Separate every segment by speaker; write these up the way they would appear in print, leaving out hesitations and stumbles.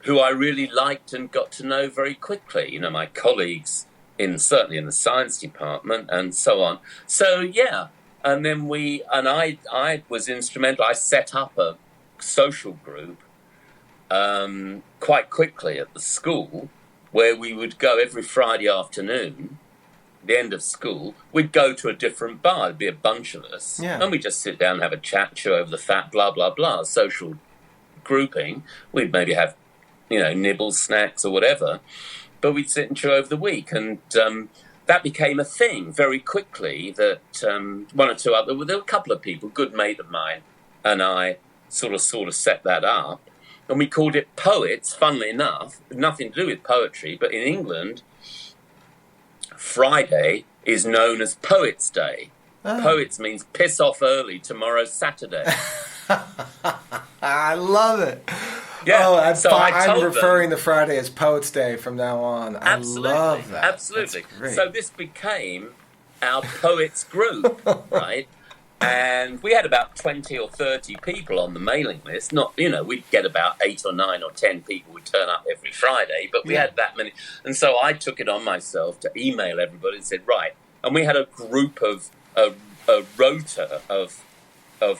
Speaker 1: who I really liked and got to know very quickly. You know, my colleagues certainly in the science department and so on. So yeah, and then I was instrumental. I set up a social group quite quickly at the school, where we would go every Friday afternoon, the end of school, we'd go to a different bar. There'd be a bunch of us, and we'd just sit down and have a chat, chew over the fat, blah, blah, blah, social grouping. We'd maybe have, nibbles, snacks or whatever, but we'd sit and chew over the week. And that became a thing very quickly, that one or two there were a couple of people, good mate of mine, and I sort of set that up. And we called it Poets, funnily enough, nothing to do with poetry, but in England, Friday is known as Poets' Day. Oh. Poets means piss off early, tomorrow's Saturday.
Speaker 2: I love it.
Speaker 1: Yeah,
Speaker 2: I'm referring to Friday as Poets' Day from now on.
Speaker 1: Absolutely,
Speaker 2: I love that.
Speaker 1: Absolutely. So this became our poets group, right? And we had about 20 or 30 people on the mailing list. We'd get about 8 or 9 or 10 people would turn up every Friday, but we had that many. And so I took it on myself to email everybody and said, right. And we had a group of, a rota of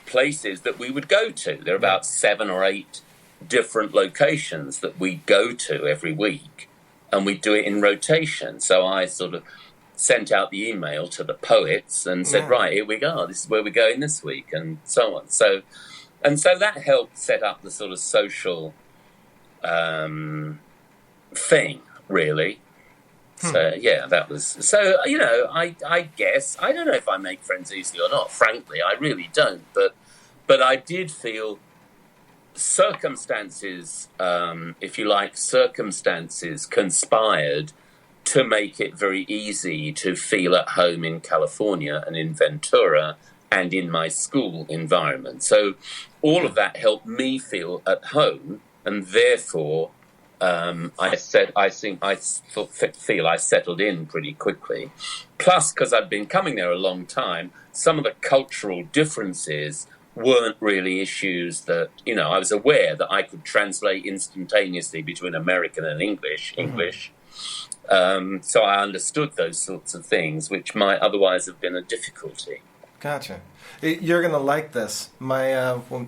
Speaker 1: places that we would go to. There are about 7 or 8 different locations that we go to every week, and we do it in rotation. So I sort of sent out the email to the poets and said, right, here we go. This is where we're going this week, and so on. So that helped set up the sort of social thing, really. So, yeah, that was... So, I guess... I don't know if I make friends easily or not, frankly. I really don't. But I did feel circumstances, if you like, conspired to make it very easy to feel at home in California and in Ventura and in my school environment. So all of that helped me feel at home, and therefore I feel I settled in pretty quickly. Plus, because I'd been coming there a long time, some of the cultural differences weren't really issues that, I was aware that I could translate instantaneously between American and English. So I understood those sorts of things, which might otherwise have been a difficulty.
Speaker 2: Gotcha. You're going to like this. When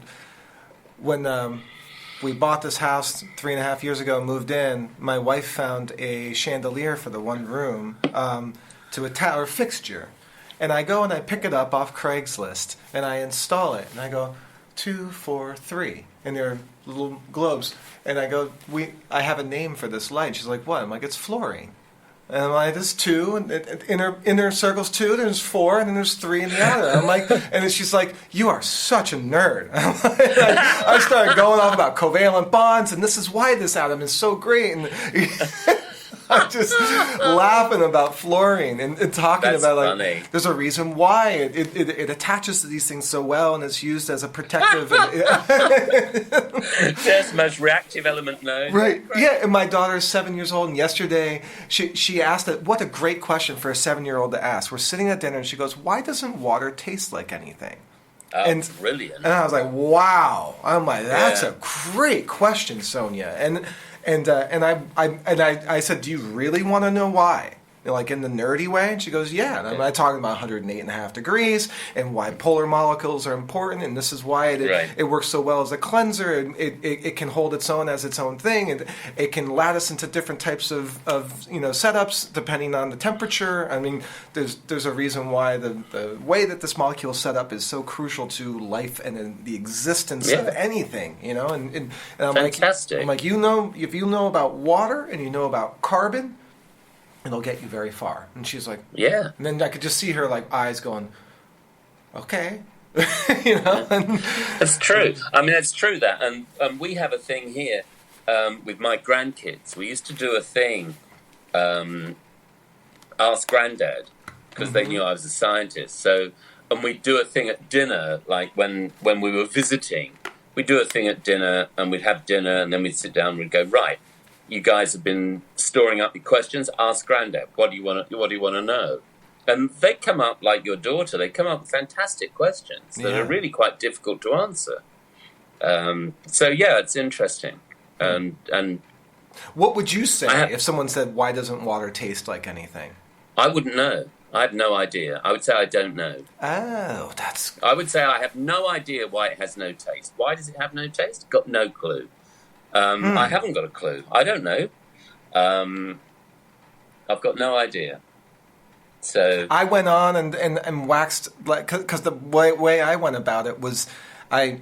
Speaker 2: we bought this house 3.5 years ago and moved in, my wife found a chandelier for the one room to attach, or fixture. And I go and I pick it up off Craigslist and I install it. And I go, 2, 4, 3. And they're little globes. And I go, I have a name for this light. She's like, what? I'm like, it's fluorine. And I'm like, there's 2, and inner circle's 2, there's 4, and then there's 3 in the other. I'm like, and then she's like, you are such a nerd. I started going off about covalent bonds, and this is why this atom is so great. And I'm just laughing about fluorine and talking
Speaker 1: That's
Speaker 2: about
Speaker 1: funny.
Speaker 2: There's a reason why it attaches to these things so well and is used as a protective.
Speaker 1: Yes, most reactive element known.
Speaker 2: Right. Yeah, and my daughter is 7 years old, and yesterday she asked it. What a great question for a 7-year-old to ask. We're sitting at dinner, and she goes, "Why doesn't water taste like anything?"
Speaker 1: Oh, and brilliant!
Speaker 2: And I was like, "Wow!" I'm like, "That's a great question, Sonia." And I said, "Do you really want to know why?" Like in the nerdy way? And she goes, yeah. And I'm talking about 108.5 degrees and why polar molecules are important, and this is why it works so well as a cleanser, and it can hold its own as its own thing, and it can lattice into different types of setups depending on the temperature. I mean, there's a reason why the way that this molecule is set up is so crucial to life and the existence of anything, and I'm
Speaker 1: fantastic.
Speaker 2: I'm like, if you know about water and you know about carbon, it'll get you very far. And she's like,
Speaker 1: yeah.
Speaker 2: And then I could just see her eyes going, okay.
Speaker 1: It's true. I mean, it's true that. And we have a thing here with my grandkids. We used to do a thing, Ask Granddad, because they knew I was a scientist. So, and we'd do a thing at dinner, like when we were visiting. We'd do a thing at dinner, and we'd have dinner, and then we'd sit down and we'd go, right, you guys have been storing up your questions. Ask Granddad. What do you want to know? And they come up like your daughter. They come up with fantastic questions that are really quite difficult to answer. So yeah, it's interesting. And
Speaker 2: what would you say if someone said, "Why doesn't water taste like anything?"
Speaker 1: I wouldn't know. I have no idea. I would say I don't know.
Speaker 2: Oh, that's...
Speaker 1: I would say I have no idea why it has no taste. Why does it have no taste? Got no clue. I haven't got a clue. I don't know. I've got no idea. So
Speaker 2: I went on and waxed, like, because the way I went about it was I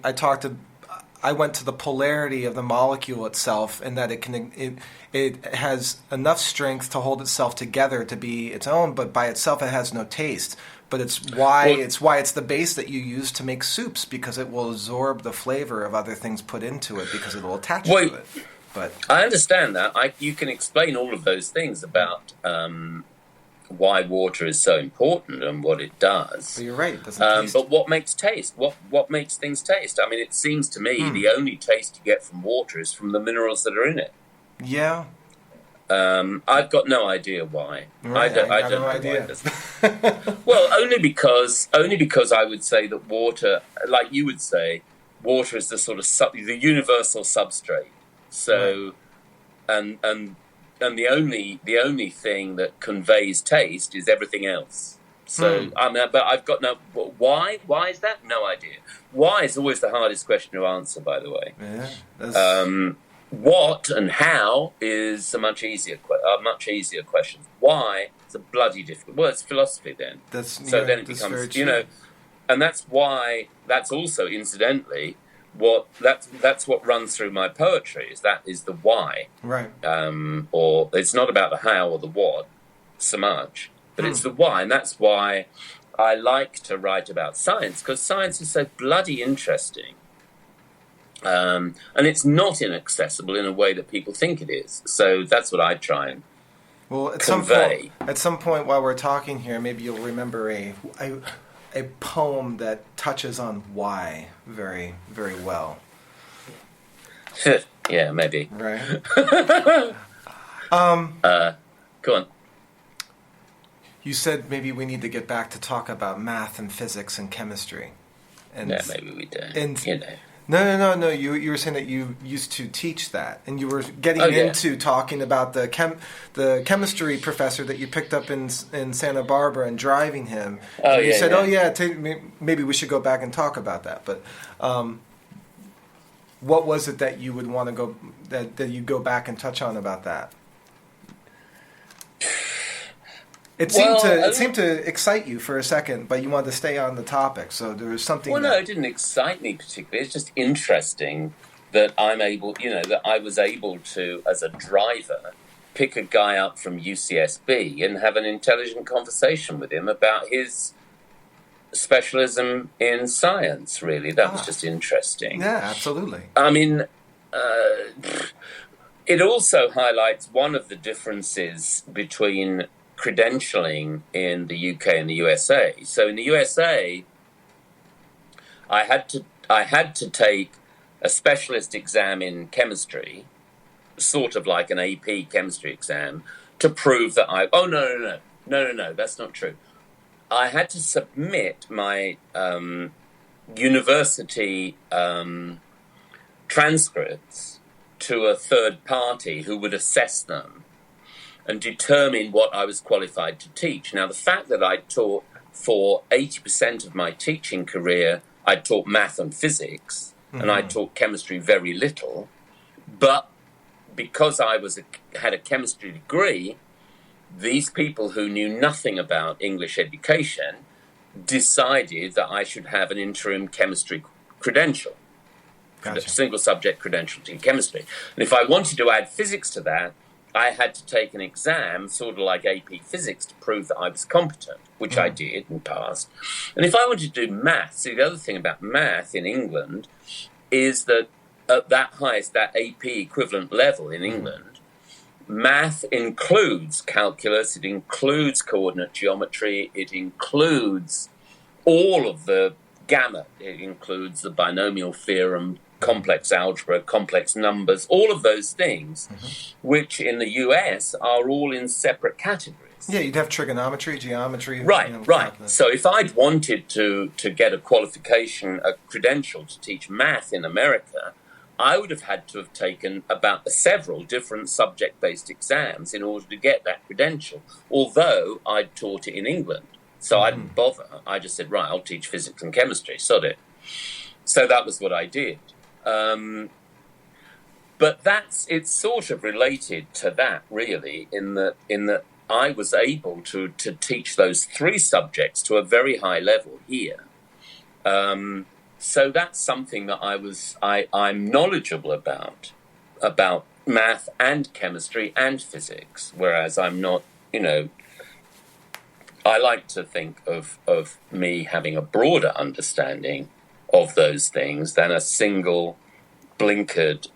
Speaker 2: went to the polarity of the molecule itself, and that it has enough strength to hold itself together to be its own, but by itself it has no taste. But it's why it's the base that you use to make soups, because it will absorb the flavor of other things put into it, because it will attach to it. But
Speaker 1: I understand that. You can explain all of those things about why water is so important and what it does.
Speaker 2: But you're right, it doesn't taste.
Speaker 1: But what makes taste? What makes things taste? I mean, it seems to me the only taste you get from water is from the minerals that are in it.
Speaker 2: Yeah.
Speaker 1: I've got no idea why.
Speaker 2: Right,
Speaker 1: I don't know idea. Why. Well, only because I would say that water, like you would say, water is the sort of the universal substrate. So, right. and the only thing that conveys taste is everything else. So, but I've got no... Why? Why is that? No idea. Why is always the hardest question to answer, by the way.
Speaker 2: Yeah.
Speaker 1: What and how is a much easier question. Why is a bloody difficult... Well, it's philosophy then. Then it becomes, and that's why... That's also, incidentally... That's what runs through my poetry. Is the why,
Speaker 2: right?
Speaker 1: Or it's not about the how or the what so much, but it's the why, and that's why I like to write about science, because science is so bloody interesting, and it's not inaccessible in a way that people think it is. So that's what I try and convey.
Speaker 2: At some point while we're talking here, maybe you'll remember a poem that touches on why very, very well.
Speaker 1: Yeah, maybe.
Speaker 2: Right.
Speaker 1: Go on.
Speaker 2: You said maybe we need to get back to talk about math and physics and chemistry. And,
Speaker 1: yeah, maybe we do.
Speaker 2: And,
Speaker 1: you know.
Speaker 2: No. You were saying that you used to teach that, and you were getting into talking about the chemistry professor that you picked up in Santa Barbara and driving him.
Speaker 1: Oh,
Speaker 2: and you said, maybe we should go back and talk about that. But what was it that you would want to go that you go back and touch on about that? It seemed to excite you for a second, but you wanted to stay on the topic. So there was something.
Speaker 1: Well, no, it didn't excite me particularly. It's just interesting that that I was able to, as a driver, pick a guy up from UCSB and have an intelligent conversation with him about his specialism in science. Really, that was just interesting.
Speaker 2: Yeah, absolutely.
Speaker 1: I mean, it also highlights one of the differences between credentialing in the UK and the USA. So in the USA, I had to take a specialist exam in chemistry, sort of like an AP chemistry exam, to prove that no, that's not true. I had to submit my university transcripts to a third party who would assess them and determine what I was qualified to teach. Now, the fact that I taught for 80% of my teaching career, I taught math and physics, and I taught chemistry very little. But because I had a chemistry degree, these people who knew nothing about English education decided that I should have an interim chemistry credential,
Speaker 2: Gotcha.
Speaker 1: Single subject credential in chemistry. And if I wanted to add physics to that, I had to take an exam, sort of like AP Physics, to prove that I was competent, which I did and passed. And if I wanted to do math, see, the other thing about math in England is that at that AP equivalent level in England, math includes calculus, it includes coordinate geometry, it includes all of the gamut. It includes the binomial theorem, complex algebra, complex numbers, all of those things, which in the US are all in separate categories.
Speaker 2: Yeah, you'd have trigonometry, geometry.
Speaker 1: Right. So if I'd wanted to get a qualification, a credential to teach math in America, I would have had to have taken about several different subject-based exams in order to get that credential, although I'd taught it in England. So I didn't bother. I just said, right, I'll teach physics and chemistry, sod it. So that was what I did. But it's sort of related to that, really, in that I was able to teach those three subjects to a very high level here. So that's something that I'm knowledgeable about math and chemistry and physics, whereas I'm not, I like to think of me having a broader understanding of those things than a single blinded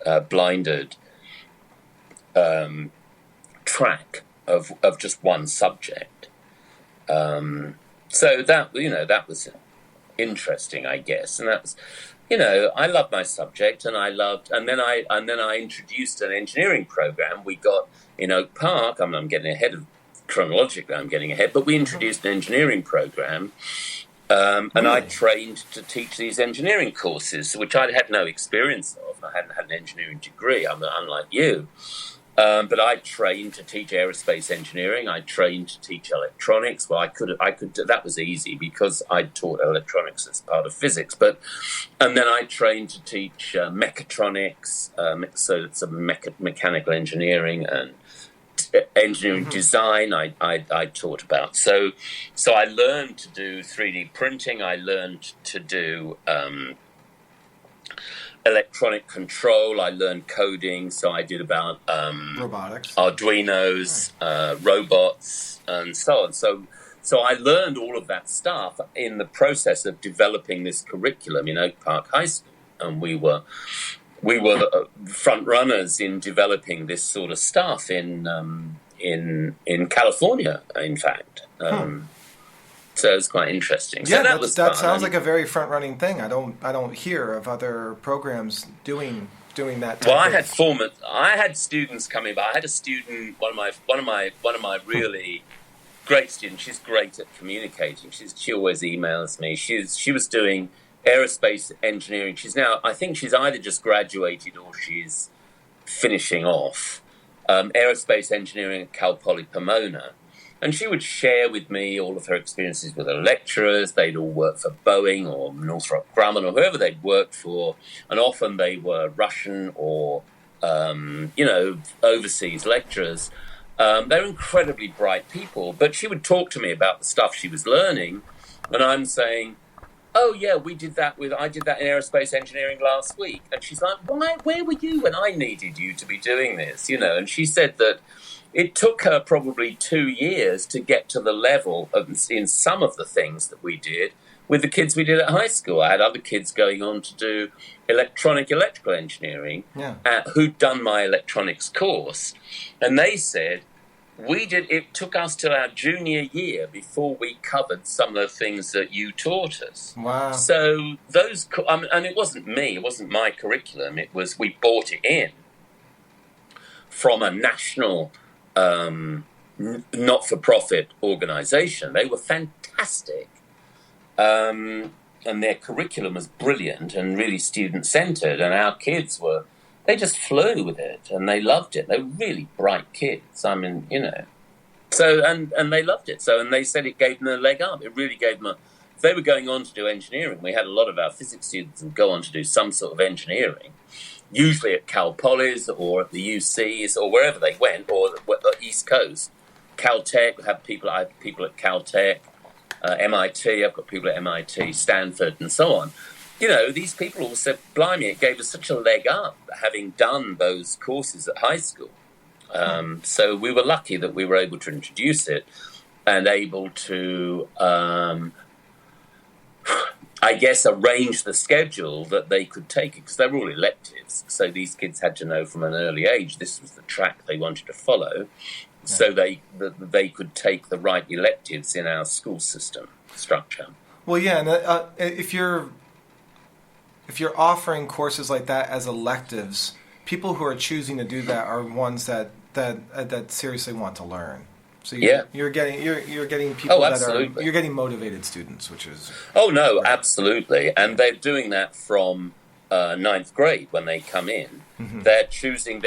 Speaker 1: track of just one subject. So that was interesting, I guess, and that's, I loved my subject, and then I introduced an engineering program we got in Oak Park. I'm getting ahead of chronologically. I'm getting ahead, but we introduced an engineering program. And I trained to teach these engineering courses, which I had no experience of. I hadn't had an engineering degree, unlike you. But I trained to teach aerospace engineering. I trained to teach electronics. Well, I could. That was easy because I taught electronics as part of physics. And then I trained to teach mechatronics. So it's mechanical engineering and engineering design I taught about. So I learned to do 3D printing. I learned to do electronic control. I learned coding. So I did about
Speaker 2: robotics,
Speaker 1: Arduinos, robots, and so on. So I learned all of that stuff in the process of developing this curriculum in Oak Park High School, and we were front runners in developing this sort of stuff in California, in fact. So it's quite interesting.
Speaker 2: Yeah,
Speaker 1: So
Speaker 2: that sounds like a very front running thing. I don't hear of other programs doing that.
Speaker 1: Well, I had students coming by. I had a student, one of my really great students. She's great at communicating. She always emails me. She was doing aerospace engineering. I think she's either just graduated or she's finishing off aerospace engineering at Cal Poly Pomona. And she would share with me all of her experiences with her lecturers. They'd all worked for Boeing or Northrop Grumman or whoever they'd worked for. And often they were Russian or, overseas lecturers. They're incredibly bright people. But she would talk to me about the stuff she was learning. And I'm saying, oh, yeah, I did that in aerospace engineering last week. And she's like, where were you when I needed you to be doing this? And she said that it took her probably 2 years to get to the level in some of the things that we did with the kids we did at high school. I had other kids going on to do electrical engineering who'd done my electronics course. And they said, it took us till our junior year before we covered some of the things that you taught us.
Speaker 2: Wow.
Speaker 1: So and it wasn't me, it wasn't my curriculum, we bought it in from a national not-for-profit organization. They were fantastic. And their curriculum was brilliant and really student-centered, and our kids they just flew with it, and they loved it. They were really bright kids. I mean, so, and they loved it. So, and they said it gave them a leg up. It really gave them if they were going on to do engineering, we had a lot of our physics students who go on to do some sort of engineering, usually at Cal Polys or at the UCs or wherever they went, or the East Coast. Caltech, I have people at Caltech, MIT, I've got people at MIT, Stanford, and so on. These people all said, blimey, it gave us such a leg up having done those courses at high school. So we were lucky that we were able to introduce it and able to, I guess, arrange the schedule that they could take it, because they were all electives. So these kids had to know from an early age this was the track they wanted to follow, so they could take the right electives in our school system structure. Well,
Speaker 2: yeah, and if you're offering courses like that as electives, people who are choosing to do that are ones that seriously want to learn. So you're getting people you're getting motivated students, which is
Speaker 1: absolutely, and they're doing that from ninth grade when they come in. They're choosing